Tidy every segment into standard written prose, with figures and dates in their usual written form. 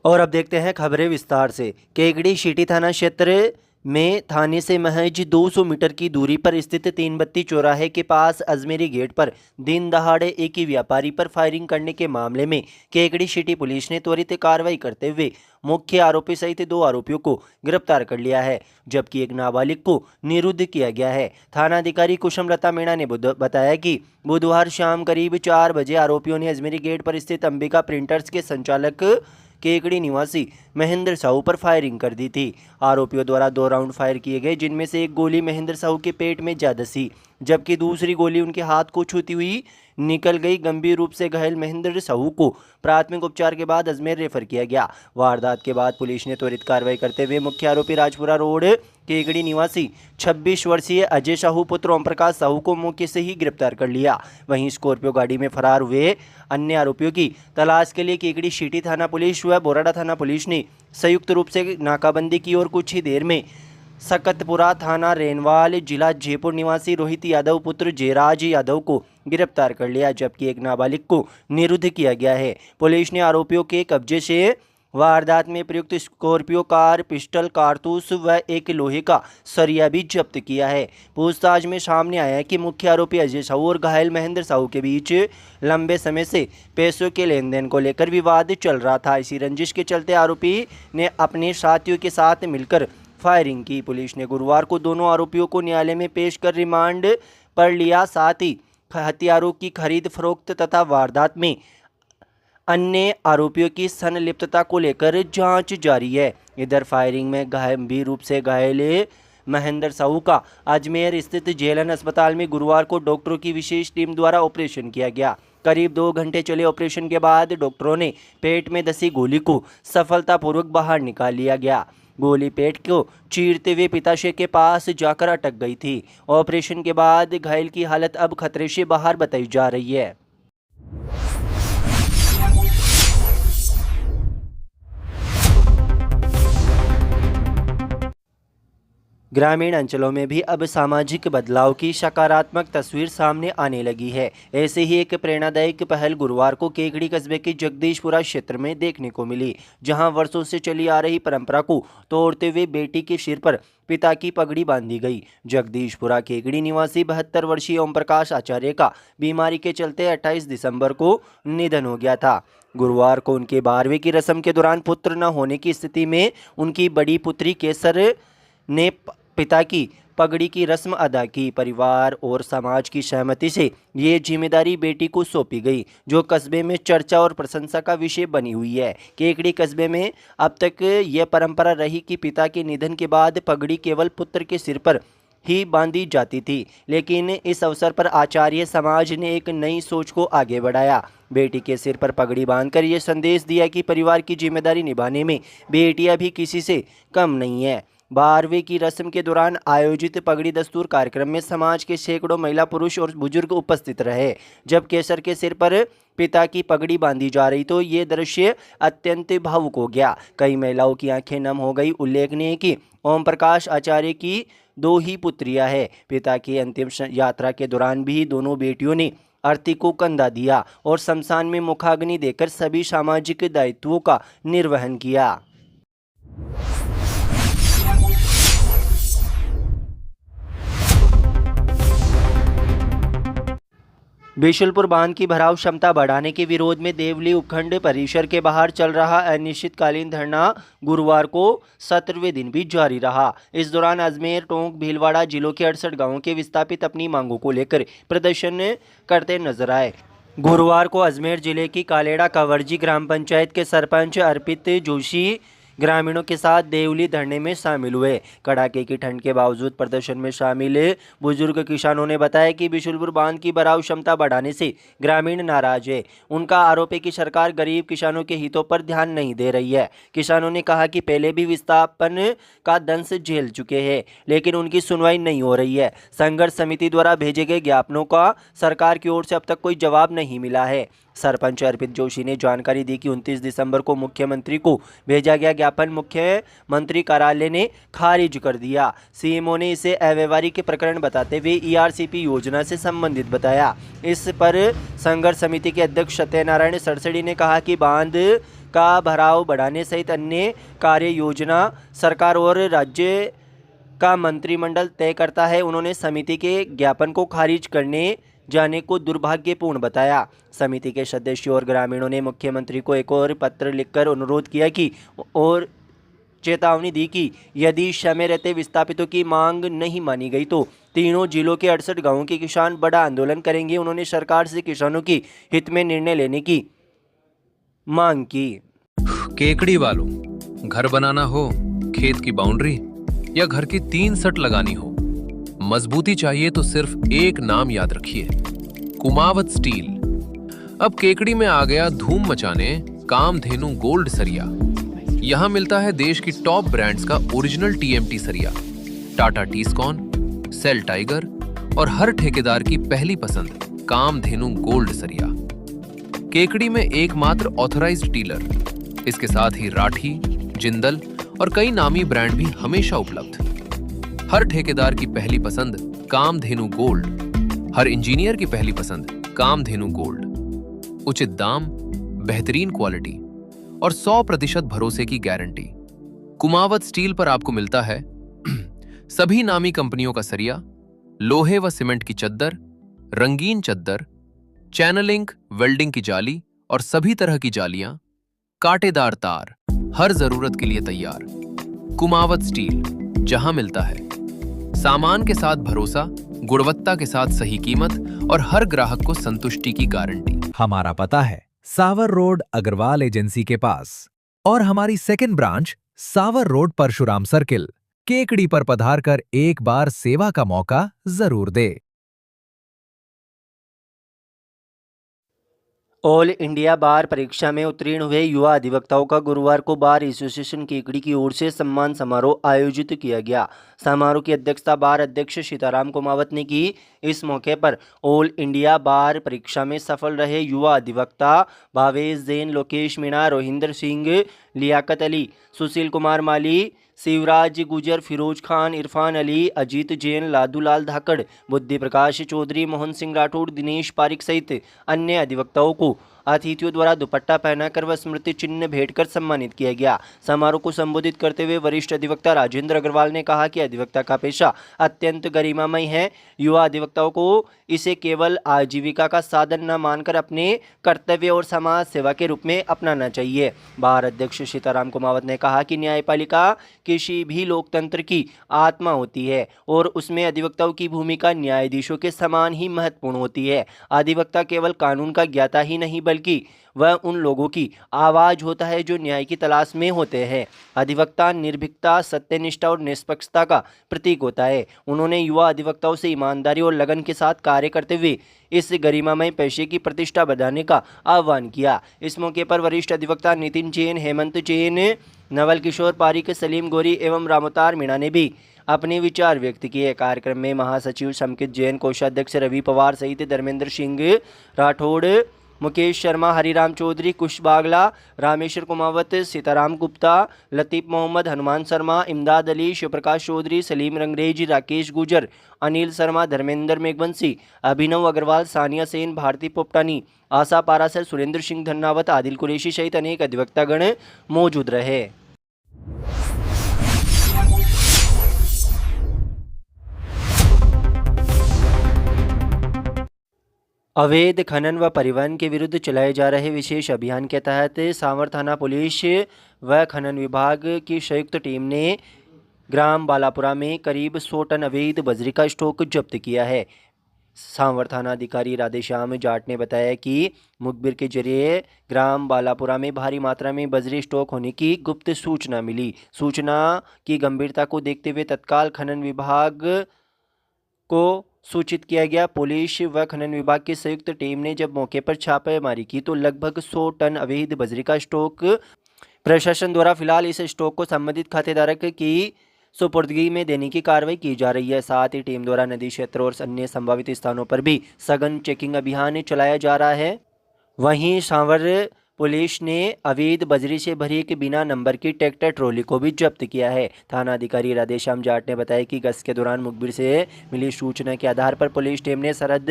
और अब देखते हैं खबरें विस्तार से। केकड़ी सिटी थाना क्षेत्र में थाने से महज 200 मीटर की दूरी पर स्थित तीन बत्ती चौराहे के पास अजमेरी गेट पर दिन दहाड़े एक ही व्यापारी पर फायरिंग करने के मामले में केकड़ी सिटी पुलिस ने त्वरित कार्रवाई करते हुए मुख्य आरोपी सहित 2 आरोपियों को गिरफ्तार कर लिया है, जबकि एक नाबालिग को निरुद्ध किया गया है। थानाधिकारी कुसुमलता मीणा ने बताया कि बुधवार शाम करीब 4 बजे आरोपियों ने अजमेरी गेट पर स्थित अंबिका प्रिंटर्स के संचालक केकड़ी निवासी महेंद्र साहू पर फायरिंग कर दी थी। आरोपियों द्वारा 2 राउंड फायर किए गए, जिनमें से एक गोली महेंद्र साहू के पेट में जा धंसी, जबकि दूसरी गोली उनके हाथ को छूती हुई निकल गई। गंभीर रूप से घायल महेंद्र साहू को प्राथमिक उपचार के बाद अजमेर रेफर किया गया। वारदात के बाद पुलिस ने त्वरित कार्रवाई करते हुए मुख्य आरोपी राजपुरा रोड केकड़ी निवासी 26 वर्षीय अजय साहू पुत्र ओम प्रकाश साहू को मौके से ही गिरफ्तार कर लिया। वहीं स्कॉर्पियो गाड़ी में फरार हुए अन्य आरोपियों की तलाश के लिए केकड़ी सिटी थाना पुलिस व बोराडा थाना पुलिस ने संयुक्त रूप से नाकाबंदी की और कुछ ही देर में सकतपुरा थाना रेनवाल जिला जयपुर निवासी रोहित यादव पुत्र जयराज यादव को गिरफ्तार कर लिया, जबकि एक नाबालिग को निरुद्ध किया गया है। पुलिस ने आरोपियों के कब्जे से वारदात में प्रयुक्त स्कॉर्पियो कार, पिस्टल, कारतूस व एक लोहे का सरिया भी जब्त किया है। पूछताछ में सामने आया है कि मुख्य आरोपी अजय साहू और घायल महेंद्र साहू के बीच लंबे समय से पैसों के लेन देन को लेकर विवाद चल रहा था। इसी रंजिश के चलते आरोपी ने अपने साथियों के साथ मिलकर फायरिंग की। पुलिस ने गुरुवार को दोनों आरोपियों को न्यायालय में पेश कर रिमांड पर लिया। साथ ही हथियारों की खरीद फरोख्त तथा वारदात में अन्य आरोपियों की संलिप्तता को लेकर जांच जारी है। इधर फायरिंग में गंभीर रूप से घायल महेंद्र साहू का अजमेर स्थित जेलन अस्पताल में गुरुवार को डॉक्टरों की विशेष टीम द्वारा ऑपरेशन किया गया। करीब 2 घंटे चले ऑपरेशन के बाद डॉक्टरों ने पेट में धंसी गोली को सफलतापूर्वक बाहर निकाल लिया गया। गोली पेट को चीरते हुए पिताशय के पास जाकर अटक गई थी। ऑपरेशन के बाद घायल की हालत अब खतरे से बाहर बताई जा रही है। ग्रामीण अंचलों में भी अब सामाजिक बदलाव की सकारात्मक तस्वीर सामने आने लगी है। ऐसे ही एक प्रेरणादायक पहल गुरुवार को केकड़ी कस्बे के जगदीशपुरा क्षेत्र में देखने को मिली, जहां वर्षों से चली आ रही परंपरा को तोड़ते हुए बेटी के सिर पर पिता की पगड़ी बांधी गई। जगदीशपुरा केकड़ी निवासी 72 वर्षीय ओम प्रकाश आचार्य का बीमारी के चलते 28 दिसंबर को निधन हो गया था। गुरुवार को उनके 12वें की रस्म के दौरान पुत्र न होने की स्थिति में उनकी बड़ी पुत्री केसर ने पिता की पगड़ी की रस्म अदा की। परिवार और समाज की सहमति से ये जिम्मेदारी बेटी को सौंपी गई, जो कस्बे में चर्चा और प्रशंसा का विषय बनी हुई है। केकड़ी कस्बे में अब तक ये परंपरा रही कि पिता के निधन के बाद पगड़ी केवल पुत्र के सिर पर ही बांधी जाती थी, लेकिन इस अवसर पर आचार्य समाज ने एक नई सोच को आगे बढ़ाया। बेटी के सिर पर पगड़ी बांधकर ये संदेश दिया कि परिवार की जिम्मेदारी निभाने में बेटियां भी किसी से कम नहीं है। 12वें की रस्म के दौरान आयोजित पगड़ी दस्तूर कार्यक्रम में समाज के सैकड़ों महिला, पुरुष और बुजुर्ग उपस्थित रहे। जब केसर के सिर पर पिता की पगड़ी बांधी जा रही तो ये दृश्य अत्यंत भावुक हो गया। कई महिलाओं की आंखें नम हो गई। उल्लेखनीय है कि ओम प्रकाश आचार्य की 2 ही पुत्रियां हैं। पिता की अंतिम यात्रा के दौरान भी दोनों बेटियों ने अर्थी को कंधा दिया और शमशान में मुखाग्नि देकर सभी सामाजिक दायित्वों का निर्वहन किया। बिशुलपुर बांध की भराव क्षमता बढ़ाने के विरोध में देवली उपखंड परिसर के बाहर चल रहा अनिश्चितकालीन धरना गुरुवार को 17वें दिन भी जारी रहा। इस दौरान अजमेर, टोंक, भीलवाड़ा जिलों के 68 गांवों के विस्थापित अपनी मांगों को लेकर प्रदर्शन करते नजर आए। गुरुवार को अजमेर जिले की कालेड़ा कावरजी ग्राम पंचायत के सरपंच अर्पित जोशी ग्रामीणों के साथ देवली धरने में शामिल हुए। कड़ाके की ठंड के बावजूद प्रदर्शन में शामिल बुजुर्ग किसानों ने बताया कि बिशुलपुर बांध की भराव क्षमता बढ़ाने से ग्रामीण नाराज है। उनका आरोप है कि सरकार गरीब किसानों के हितों पर ध्यान नहीं दे रही है। किसानों ने कहा कि पहले भी विस्थापन का दंश झेल चुके हैं, लेकिन उनकी सुनवाई नहीं हो रही है। संघर्ष समिति द्वारा भेजे गए ज्ञापनों का सरकार की ओर से अब तक कोई जवाब नहीं मिला है। सरपंच अर्पित जोशी ने जानकारी दी कि 29 दिसंबर को मुख्यमंत्री को भेजा गया ज्ञापन मुख्यमंत्री कार्यालय ने खारिज कर दिया। सीएमओ ने इसे अव्यवहारिक प्रकरण बताते हुए ईआरसीपी योजना से संबंधित बताया। इस पर संघर्ष समिति के अध्यक्ष सत्यनारायण सरसड़ी ने कहा कि बांध का भराव बढ़ाने सहित अन्य कार्य योजना सरकार और राज्य का मंत्रिमंडल तय करता है। उन्होंने समिति के ज्ञापन को खारिज करने जाने को दुर्भाग्यपूर्ण बताया। समिति के सदस्यों और ग्रामीणों ने मुख्यमंत्री को एक और पत्र लिखकर अनुरोध किया कि और चेतावनी दी कि यदि समय रहते विस्थापितों की मांग नहीं मानी गई तो तीनों जिलों के 68 गांवों के किसान बड़ा आंदोलन करेंगे। उन्होंने सरकार से किसानों की हित में निर्णय लेने की मांग की। केकड़ी वालों, घर बनाना हो, खेत की बाउंड्री या घर की 3 सट लगानी हो, मजबूती चाहिए तो सिर्फ एक नाम याद रखिए, कुमावत स्टील। अब केकड़ी में आ गया धूम मचाने कामधेनु गोल्ड सरिया। यहाँ मिलता है देश की टॉप ब्रांड्स का ओरिजिनल टीएमटी सरिया, टाटा टीस्कॉन, सेल टाइगर और हर ठेकेदार की पहली पसंद कामधेनु गोल्ड सरिया। केकड़ी में एकमात्र ऑथराइज्ड डीलर, इसके साथ ही राठी, जिंदल और कई नामी ब्रांड भी हमेशा उपलब्ध। हर ठेकेदार की पहली पसंद कामधेनु गोल्ड, हर इंजीनियर की पहली पसंद कामधेनु गोल्ड। उचित दाम, बेहतरीन क्वालिटी और 100% भरोसे की गारंटी। कुमावत स्टील पर आपको मिलता है सभी नामी कंपनियों का सरिया, लोहे व सीमेंट की चद्दर, रंगीन चद्दर, चैनलिंग, वेल्डिंग की जाली और सभी तरह की जालियां, कांटेदार तार, हर जरूरत के लिए तैयार। कुमावत स्टील, जहां मिलता है सामान के साथ भरोसा, गुणवत्ता के साथ सही कीमत और हर ग्राहक को संतुष्टि की गारंटी। हमारा पता है सावर रोड अग्रवाल एजेंसी के पास और हमारी सेकंड ब्रांच सावर रोड परशुराम सर्किल। केकड़ी पर पधार कर एक बार सेवा का मौका जरूर दे। ऑल इंडिया बार परीक्षा में उत्तीर्ण हुए युवा अधिवक्ताओं का गुरुवार को बार एसोसिएशन केकड़ी की ओर से सम्मान समारोह आयोजित किया गया। समारोह की अध्यक्षता बार अध्यक्ष सीताराम कुमावत ने की। इस मौके पर ऑल इंडिया बार परीक्षा में सफल रहे युवा अधिवक्ता भावेश जैन, लोकेश मीणा, रोहिंदर सिंह, लियाकत अली, सुशील कुमार माली, शिवराज गुजर, फिरोज खान, इरफान अली, अजीत जैन, लादूलाल धाकड़, बुद्धि प्रकाश चौधरी, मोहन सिंह राठौड़, दिनेश पारिक सहित अन्य अधिवक्ताओं को अतिथियों द्वारा दुपट्टा पहनाकर व स्मृति चिन्ह भेंट कर सम्मानित किया गया। समारोह को संबोधित करते हुए वरिष्ठ अधिवक्ता राजेंद्र अग्रवाल ने कहा कि अधिवक्ता का पेशा अत्यंत गरिमामय है। युवा अधिवक्ताओं को इसे केवल आजीविका का साधन न मानकर अपने कर्तव्य और समाज सेवा के रूप में अपनाना चाहिए। बार अध्यक्ष सीताराम कुमावत ने कहा कि न्यायपालिका किसी भी लोकतंत्र की आत्मा होती है और उसमें अधिवक्ताओं की भूमिका न्यायाधीशों के समान ही महत्वपूर्ण होती है। अधिवक्ता केवल कानून का ज्ञाता ही नहीं बल्कि वह उन लोगों की आवाज़ होता है जो न्याय की तलाश में होते हैं। अधिवक्ता निर्भीकता, सत्यनिष्ठा और निष्पक्षता का प्रतीक होता है। उन्होंने युवा अधिवक्ताओं से ईमानदारी और लगन के साथ कार्य करते हुए इस गरिमामय पेशे की प्रतिष्ठा बढ़ाने का आह्वान किया। इस मौके पर वरिष्ठ अधिवक्ता नितिन जैन, हेमंत जैन, नवल किशोर पारिक, सलीम गोरी एवं रामोतार मीणा ने भी अपने विचार व्यक्त किए। कार्यक्रम में महासचिव समकित जैन, कोषाध्यक्ष रवि पवार सहित धर्मेंद्र सिंह राठौड़, मुकेश शर्मा, हरिराम चौधरी, कुश बागला, रामेश्वर कुमावत, सीताराम गुप्ता, लतीफ मोहम्मद, हनुमान शर्मा, इमदाद अली, शिवप्रकाश चौधरी, सलीम रंगरेज, राकेश गुजर, अनिल शर्मा, धर्मेंद्र मेघवंशी, अभिनव अग्रवाल, सानिया सेन, भारती पोपटानी, आशा पारासर, सुरेंद्र सिंह धन्नावत, आदिल कुरैशी सहित अनेक अधिवक्तागण मौजूद रहे। अवैध खनन व परिवहन के विरुद्ध चलाए जा रहे विशेष अभियान के तहत सांवर थाना पुलिस व खनन विभाग की संयुक्त टीम ने ग्राम बालापुरा में करीब 100 टन अवैध बजरी का स्टॉक जब्त किया है। सांवर थाना अधिकारी राधेश्याम जाट ने बताया कि मुखबिर के जरिए ग्राम बालापुरा में भारी मात्रा में बजरी स्टॉक होने की गुप्त सूचना मिली। सूचना की गंभीरता को देखते हुए तत्काल खनन विभाग को सूचित किया गया। पुलिस व खनन विभाग की संयुक्त टीम ने जब मौके पर छापेमारी की तो लगभग 100 टन अवैध बजरी का स्टॉक प्रशासन द्वारा फिलहाल इस स्टॉक को संबंधित खातेदारक की सुपुर्दगी में देने की कार्रवाई की जा रही है। साथ ही टीम द्वारा नदी क्षेत्र और अन्य संभावित स्थानों पर भी सघन चेकिंग अभियान चलाया जा रहा है। वहीं सांवर पुलिस ने अवैध बजरी से भरी एक बिना नंबर की ट्रैक्टर ट्रॉली को भी जब्त किया है। थाना अधिकारी राधेश्याम जाट ने बताया कि गश्त के दौरान मुखबिर से मिली सूचना के आधार पर पुलिस टीम ने सरहद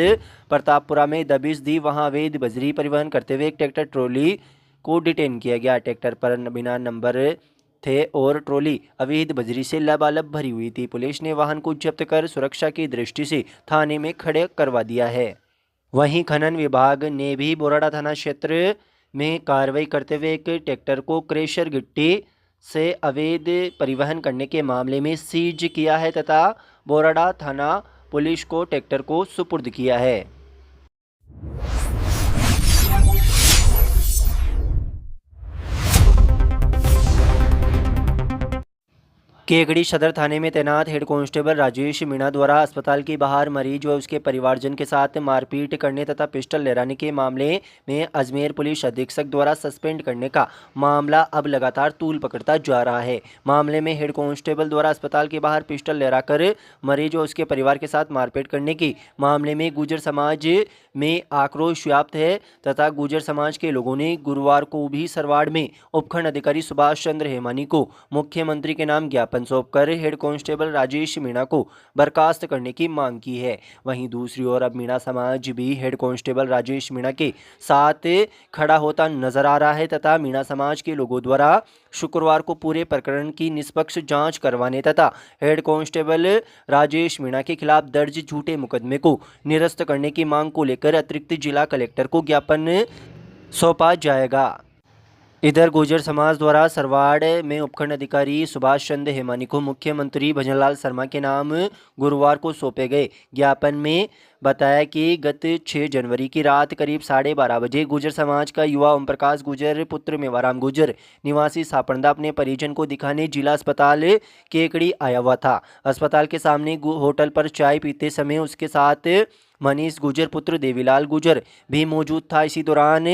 प्रतापपुरा में दबिश दी। वहां अवैध बजरी परिवहन करते हुए एक ट्रैक्टर ट्रॉली को डिटेन किया गया। ट्रैक्टर पर बिना नंबर थे और ट्रॉली अवैध बजरी से लबालब भरी हुई थी। पुलिस ने वाहन को जब्त कर सुरक्षा की दृष्टि से थाने में खड़े करवा दिया है। वहीं खनन विभाग ने भी बोराडा थाना क्षेत्र में कार्रवाई करते हुए एक ट्रैक्टर को क्रेशर गिट्टी से अवैध परिवहन करने के मामले में सीज किया है तथा बोराडा थाना पुलिस को ट्रैक्टर को सुपुर्द किया है। केकड़ी सदर थाने में तैनात हेड कांस्टेबल राजेश मीणा द्वारा अस्पताल के बाहर मरीज व उसके परिवारजन के साथ मारपीट करने तथा पिस्टल लहराने के मामले में अजमेर पुलिस अधीक्षक द्वारा सस्पेंड करने का मामला अब लगातार तूल पकड़ता जा रहा है। मामले में हेड कांस्टेबल द्वारा अस्पताल के बाहर पिस्टल लहराकर मरीज व उसके परिवार के साथ मारपीट करने के मामले में गुर्जर समाज में आक्रोश व्याप्त है तथा गुर्जर समाज के लोगों ने गुरुवार को भी सरवाड़ में उपखंड अधिकारी सुभाष चंद्र हेमानी को मुख्यमंत्री के नाम ज्ञापन सौंपकर हेड कांस्टेबल राजेश मीणा को बर्खास्त करने की मांग की है। वहीं दूसरी ओर अब मीणा समाज भी हेड कांस्टेबल राजेश मीणा के साथ खड़ा होता नजर आ रहा है तथा मीणा समाज के लोगों द्वारा शुक्रवार को पूरे प्रकरण की निष्पक्ष जांच करवाने तथा हेड कांस्टेबल राजेश मीणा के खिलाफ दर्ज झूठे मुकदमे को निरस्त करने की मांग को लेकर अतिरिक्त जिला कलेक्टर को ज्ञापन सौंपा जाएगा। इधर गुर्जर समाज द्वारा सरवाड़ में उपखंड अधिकारी सुभाष चंद्र हेमानी को मुख्यमंत्री भजनलाल शर्मा के नाम गुरुवार को सौंपे गए ज्ञापन में बताया कि गत 6 जनवरी की रात करीब 12:30 बजे गुर्जर समाज का युवा ओम प्रकाश गुर्जर पुत्र मेवाराम गुर्जर निवासी सापड़दा अपने परिजन को दिखाने जिला अस्पताल केकड़ी आया हुआ था। अस्पताल के सामने होटल पर चाय पीते समय उसके साथ मनीष गुर्जर पुत्र देवीलाल गुर्जर भी मौजूद था। इसी दौरान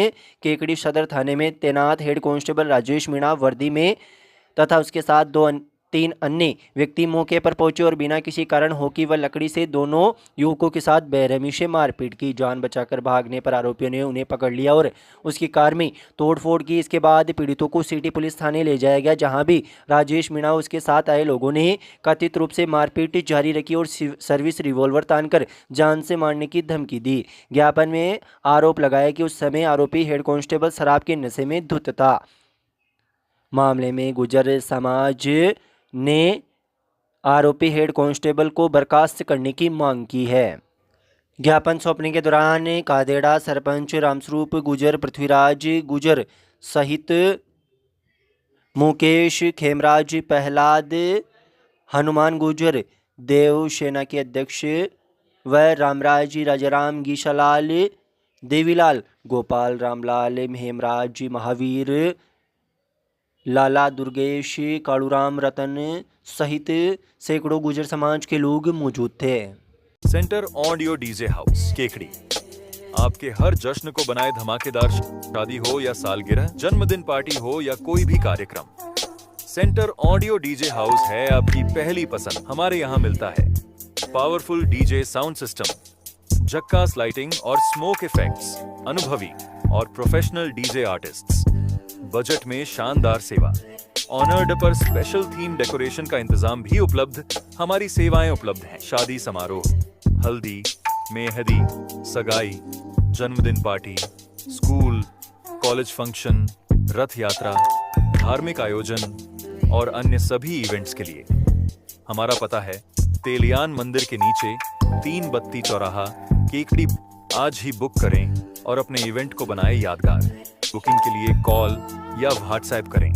केकड़ी सदर थाने में तैनात हेड कांस्टेबल राजेश मीणा वर्दी में तथा उसके साथ 3 अन्य व्यक्ति मौके पर पहुंचे और बिना किसी कारण हॉकी व लकड़ी से दोनों युवकों के साथ बेरहमी से मारपीट की। जान बचाकर भागने पर आरोपियों ने उन्हें पकड़ लिया और उसकी कार में तोड़फोड़ की। इसके बाद पीड़ितों को सिटी पुलिस थाने ले जाया गया, जहां भी राजेश मीणा उसके साथ आए लोगों ने कथित रूप से मारपीट जारी रखी और सर्विस रिवॉल्वर तानकर जान से मारने की धमकी दी। ज्ञापन में आरोप लगाया कि उस समय आरोपी हेड कांस्टेबल शराब के नशे में धुत था। मामले में गुर्जर समाज ने आरोपी हेड कांस्टेबल को बर्खास्त करने की मांग की है। ज्ञापन सौंपने के दौरान कादेड़ा सरपंच रामस्वरूप गुर्जर, पृथ्वीराज गुर्जर सहित मुकेश खेमराज, प्रहलाद हनुमान गुर्जर, देव सेना के अध्यक्ष व रामराज, राजाराम, गीशालाल, देवीलाल, गोपाल, रामलाल, हेमराज, महावीर, लाला, दुर्गेश, कालूराम, रतन सहित सैकड़ों गुर्जर समाज के लोग मौजूद थे। Centre audio DJ house Kekri आपके हर जश्न को बनाए धमाकेदार। शादी हो या सालगिरह, जन्मदिन पार्टी हो या कोई भी कार्यक्रम, सेंटर ऑडियो डीजे हाउस है आपकी पहली पसंद। हमारे यहाँ मिलता है पावरफुल डीजे साउंड सिस्टम, झक्कास लाइटिंग और स्मोक इफेक्ट्स, अनुभवी और प्रोफेशनल डीजे आर्टिस्ट्स, बजट में शानदार सेवा, ऑनर्ड पर स्पेशल थीम डेकोरेशन का इंतजाम भी उपलब्ध। हमारी सेवाएं उपलब्ध हैं शादी समारोह, हल्दी, मेहंदी, सगाई, जन्मदिन पार्टी, स्कूल, कॉलेज फंक्शन, रथ यात्रा, धार्मिक आयोजन और अन्य सभी इवेंट्स के लिए। हमारा पता है तेलियान मंदिर के नीचे 3 बत्ती चौराहा, केकड़ी। आज ही बुक करें और अपने इवेंट को बनाएं यादगार। बुकिंग के लिए कॉल या व्हाट्सएप करें